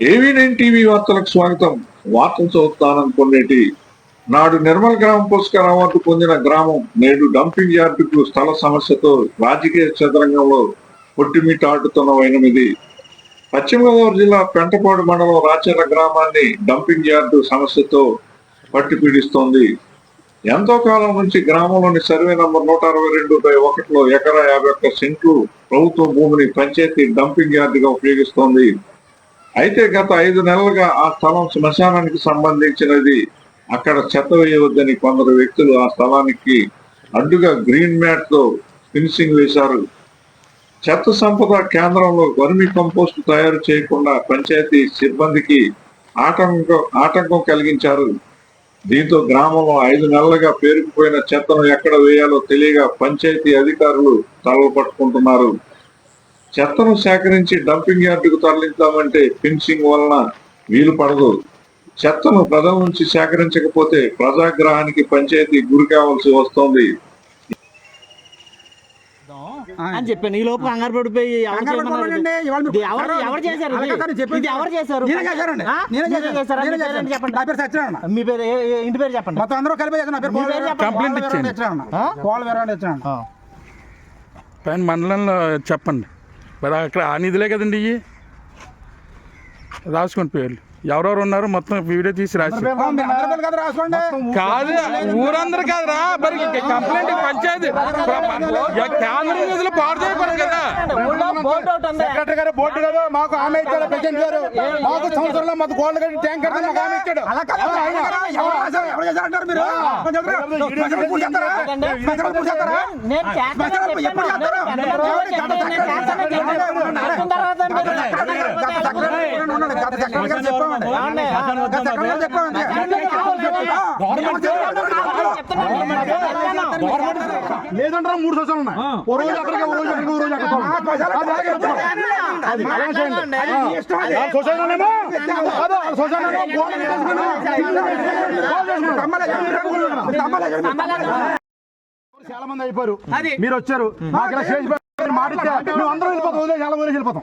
AV9 TV వార్తలకు స్వాగతం. వార్తలు చదువుతాననుకునేటి నాడు నిర్మల్ గ్రామ పురస్కార అవార్డు పొందిన గ్రామం నేడు డంపింగ్ యార్డుకు స్థల సమస్యతో రాజకీయ చదరంగంలో కొట్టిమిట్టాడుతున్న వైనమిది. పశ్చిమ గోదావరి జిల్లా పెంటపాడు మండలం రాచర్ల గ్రామాన్ని డంపింగ్ యార్డు సమస్యతో పట్టిపీడిస్తోంది. ఎంతో కాలం నుంచి గ్రామంలోని సర్వే నంబర్ 162/1లో ఎకరా 51 సెంట్లు ప్రభుత్వ భూమిని పంచాయతీ డంపింగ్ యార్డుగా ఉపయోగిస్తోంది. అయితే గత 5 నెలలుగా ఆ స్థలం శ్మశానానికి సంబంధించినది. అక్కడ చెత్త వేయవద్దని కొందరు వ్యక్తులు ఆ స్థలానికి అడ్డుగా గ్రీన్ మ్యాట్ తో ఫినిషింగ్ వేశారు. చెత్త సంపద కేంద్రంలో వర్మి కంపోస్ట్ తయారు చేయకుండా పంచాయతీ సిబ్బందికి ఆటంకం కలిగించారు. దీంతో గ్రామంలో 5 నెలలుగా పేరుకుపోయిన చెత్తను ఎక్కడ వేయాలో తెలియక పంచాయతీ అధికారులు తలలు పట్టుకుంటున్నారు. చెత్తను సేకరించి డంపింగ్ యార్డుకు తరలించామంటే ఫినిషింగ్ వలన వీలు పడదు. చెత్తను ప్రజల నుంచి సేకరించకపోతే ప్రజాగ్రహానికి పంచాయతీ గురి కావాల్సి వస్తోంది అని చెప్పాను. ఈ లోపు కంగారు పడిపోయి మీ పేరు ఇంటి పేరు చెప్పండి. మొత్తం అందరూ కలిపి పైన మండలంలో చెప్పండి. మరి అక్కడ ఆ నిధులే కదండి ఇవి రాసుకోండి పేర్లు ఎవరెవరు ఉన్నారు మొత్తం వీడియో తీసి రాసి కాదు ఊరందరూ కాదురా మరి కంప్లైంట్ పంచాయతీ కేంద్ర నిధులు పాడు చేయకూడదు కదా. సెక్రటరీ గారు బోర్డు గారు మాకు హామీ ఇచ్చాడు. ప్రెసిడెంట్ గారు మాకు సంవత్సరంలో మాకు గోల్డ్ కట్టి ట్యాంక్ కట్టి మాకు హామీ ఇచ్చాడు. లేదంటారా 3 సంవత్సరాలు ఉన్నాయి. ఓ రోజు అక్కడికి ఓ రోజు అక్కడికి ఓ రోజు అక్కడ చాలా మంది అయిపోయారు. మీరు వచ్చారు మాకు ఇలా చేసి మాటిస్తే మేము అందరూ వెళ్ళిపోతాం. ఉదయం చాలా ఊరేసి వెళ్ళిపోతాం.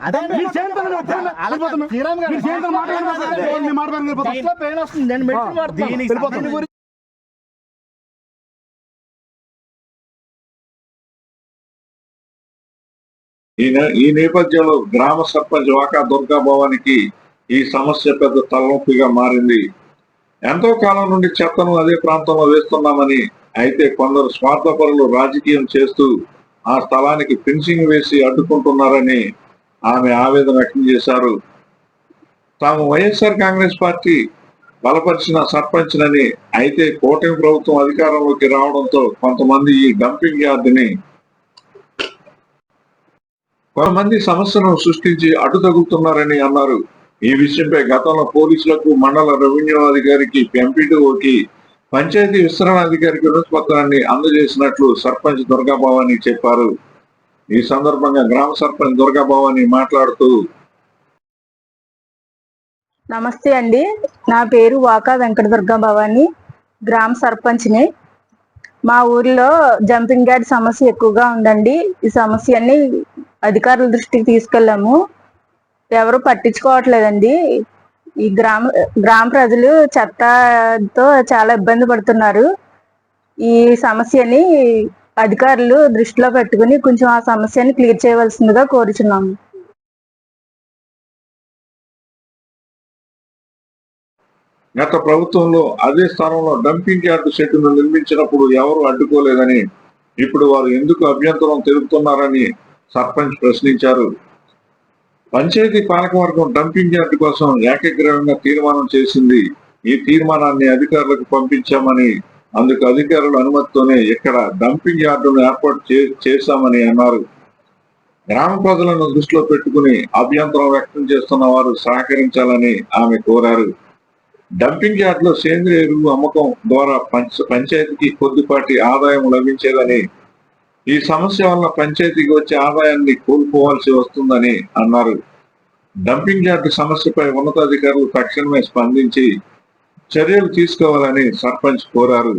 ఈ నేపథ్యంలో గ్రామ సర్పంచ్ వాకా దుర్గా భవానికి ఈ సమస్య పెద్ద తలనొప్పిగా మారింది. ఎంతో కాలం నుండి చెత్తను అదే ప్రాంతంలో వేస్తున్నామని, అయితే కొందరు స్వార్థపరులు రాజకీయం చేస్తూ ఆ స్థలానికి ఫెన్సింగ్ వేసి అడ్డుకుంటున్నారని ఆమె ఆవేదన వ్యక్తం చేశారు. తాము వైఎస్ఆర్ కాంగ్రెస్ పార్టీ బలపరిచిన సర్పంచ్నని, అయితే కూటమి ప్రభుత్వం అధికారంలోకి రావడంతో కొంతమంది ఈ డంపింగ్ యార్డుని కొంతమంది సమస్యను సృష్టించి అడ్డు తగులుతున్నారని అన్నారు. ఈ విషయంపై గతంలో పోలీసులకు, మండల రెవెన్యూ అధికారికి, ఎంపీడీఓకి, పంచాయతీ విస్తరణ అధికారికి వినతి పత్రాన్ని అందజేసినట్లు సర్పంచ్ దుర్గా భవాని చెప్పారు. ఈ సందర్భంగా గ్రామ సర్పంచ్ దుర్గా భవాని మాట్లాడుతూ, నమస్తే అండి, నా పేరు వాకా వెంకట దుర్గా భవాని, గ్రామ సర్పంచ్ని. మా ఊర్లో జంపింగ్ యార్డ్ సమస్య ఎక్కువగా ఉందండి. ఈ సమస్యని అధికారుల దృష్టికి తీసుకెళ్ళాము. ఎవరు పట్టించుకోవట్లేదండి. ఈ గ్రామ ప్రజలు చెత్తతో చాలా ఇబ్బంది పడుతున్నారు. ఈ సమస్యని అధికారులు దృష్టిలో పెట్టుకుని కొంచెం ఆ సమస్యని క్లియర్ చేయవలసిందిగా కోరుచున్నాము. గత ప్రభుత్వంలో అదే స్థానంలో డంపింగ్ యార్డు షెడ్డును నిర్మించినప్పుడు ఎవరు అడ్డుకోలేదని, ఇప్పుడు వారు ఎందుకు అభ్యంతరం తెలుపుతున్నారని సర్పంచ్ ప్రశ్నించారు. పంచాయతీ పాలకవర్గం డంపింగ్ యార్డు కోసం ఏకగ్రీవంగా తీర్మానం చేసింది. ఈ తీర్మానాన్ని అధికారులకు పంపించామని, అందుకు అధికారుల అనుమతితోనే ఇక్కడ డంపింగ్ యార్డును ఏర్పాటు చేశామని అన్నారు. గ్రామ ప్రజలను దృష్టిలో పెట్టుకుని అభ్యంతరం వ్యక్తం చేస్తున్న వారు సహకరించాలని ఆమె కోరారు. డంపింగ్ యార్డులో సేంద్రియ ఎరువు అమ్మకం ద్వారా పంచాయతీకి కొద్దిపాటి ఆదాయం లభించేదని, ఈ సమస్య వల్ల పంచాయతీకి వచ్చే ఆదాయాన్ని కోల్పోవాల్సి వస్తుందని అన్నారు. డంపింగ్ యార్డు సమస్యపై ఉన్నతాధికారులు తక్షణమే స్పందించి చర్యలు తీసుకోవాలని సర్పంచ్ కోరారు.